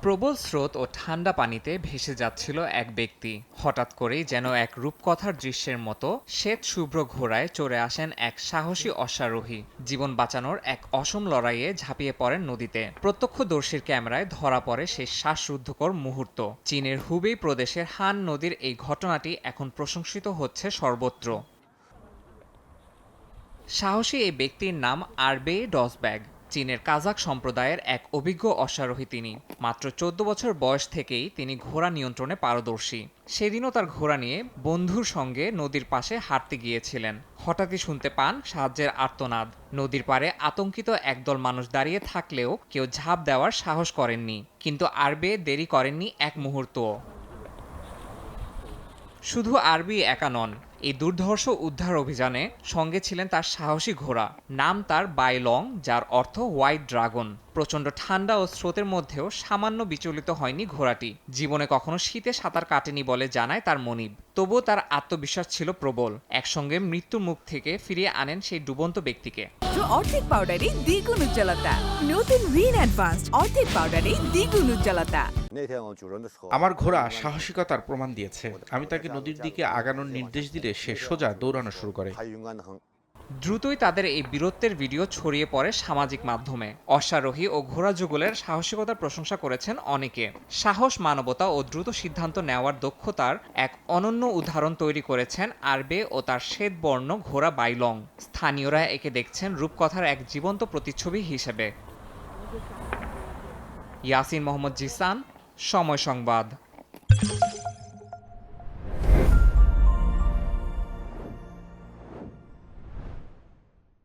প্রবল স্রোত ও ঠান্ডা পানিতে ভেসে যাচ্ছিল এক ব্যক্তি। হঠাৎ করেই যেন এক রূপকথার দৃশ্যের মতো শ্বেত শুভ্র ঘোড়ায় চড়ে আসেন এক সাহসী অশ্বারোহী। জীবন বাঁচানোর এক অসম লড়াইয়ে ঝাঁপিয়ে পড়েন নদীতে। প্রত্যক্ষদর্শীর ক্যামেরায় ধরা পড়ে সেই শ্বাসরুদ্ধকর মুহূর্ত। চীনের হুবেই প্রদেশের হান নদীর এই ঘটনাটি এখন প্রশংসিত হচ্ছে সর্বত্র। সাহসী এই ব্যক্তির নাম আরবে ডসব্যাগ। চীনের কাজাক সম্প্রদায়ের এক অভিজ্ঞ অশ্বারোহী তিনি। মাত্র ১৪ বছর বয়স থেকেই তিনি ঘোড়া নিয়ন্ত্রণে পারদর্শী। সেদিনও তার ঘোড়া নিয়ে বন্ধুর সঙ্গে নদীর পাশে হাঁটতে গিয়েছিলেন। হঠাৎই শুনতে পান সাহায্যের আর্তনাদ। নদীর পাড়ে আতঙ্কিত একদল মানুষ দাঁড়িয়ে থাকলেও কেউ ঝাঁপ দেওয়ার সাহস করেননি। কিন্তু আরবে দেরি করেননি এক মুহূর্তও। শুধু আরবি একা নন, এই দুর্ধর্ষ উদ্ধার অভিযানে সঙ্গে ছিলেন তার সাহসী ঘোড়া। নাম তার বাইলং, যার অর্থ হোয়াইট ড্রাগন। প্রচণ্ড ঠান্ডা ও স্রোতের মধ্যেও সামান্য বিচলিত হয়নি ঘোড়াটি। জীবনে কখনো শীতে সাঁতার কাটেনি বলে জানায় তার মনিব। তবুও তার আত্মবিশ্বাস ছিল প্রবল। একসঙ্গে মৃত্যুর মুখ থেকে ফিরিয়ে আনেন সেই ডুবন্ত ব্যক্তিকে। অর্ধেক পাউডারে দ্বিগুণ উজ্জ্বলতা। নতুন রিন অ্যাডভান্সড অর্ধেক পাউডারে দ্বিগুণ উজ্জ্বলতা। আমার ঘোড়া সাহসিকতার প্রমাণ দিয়েছে। আমি তাকে নদীর দিকে আগানোর নির্দেশ দিলে সে সোজা দৌড়ানো শুরু করে। দ্রুতই তাদের এই বীরত্বের ভিডিও ছড়িয়ে পড়ে সামাজিক মাধ্যমে। অশ্বারোহী ও ঘোড়া যুগলের সাহসিকতার প্রশংসা করেছেন অনেকে। সাহস, মানবতা ও দ্রুত সিদ্ধান্ত নেওয়ার দক্ষতার এক অনন্য উদাহরণ তৈরি করেছেন আরবে ও তার শ্বেতবর্ণ ঘোড়া বাইলং। স্থানীয়রা একে দেখছেন রূপকথার এক জীবন্ত প্রতিচ্ছবি হিসেবে। ইয়াসিন মোহাম্মদ জিসান, সময় সংবাদ।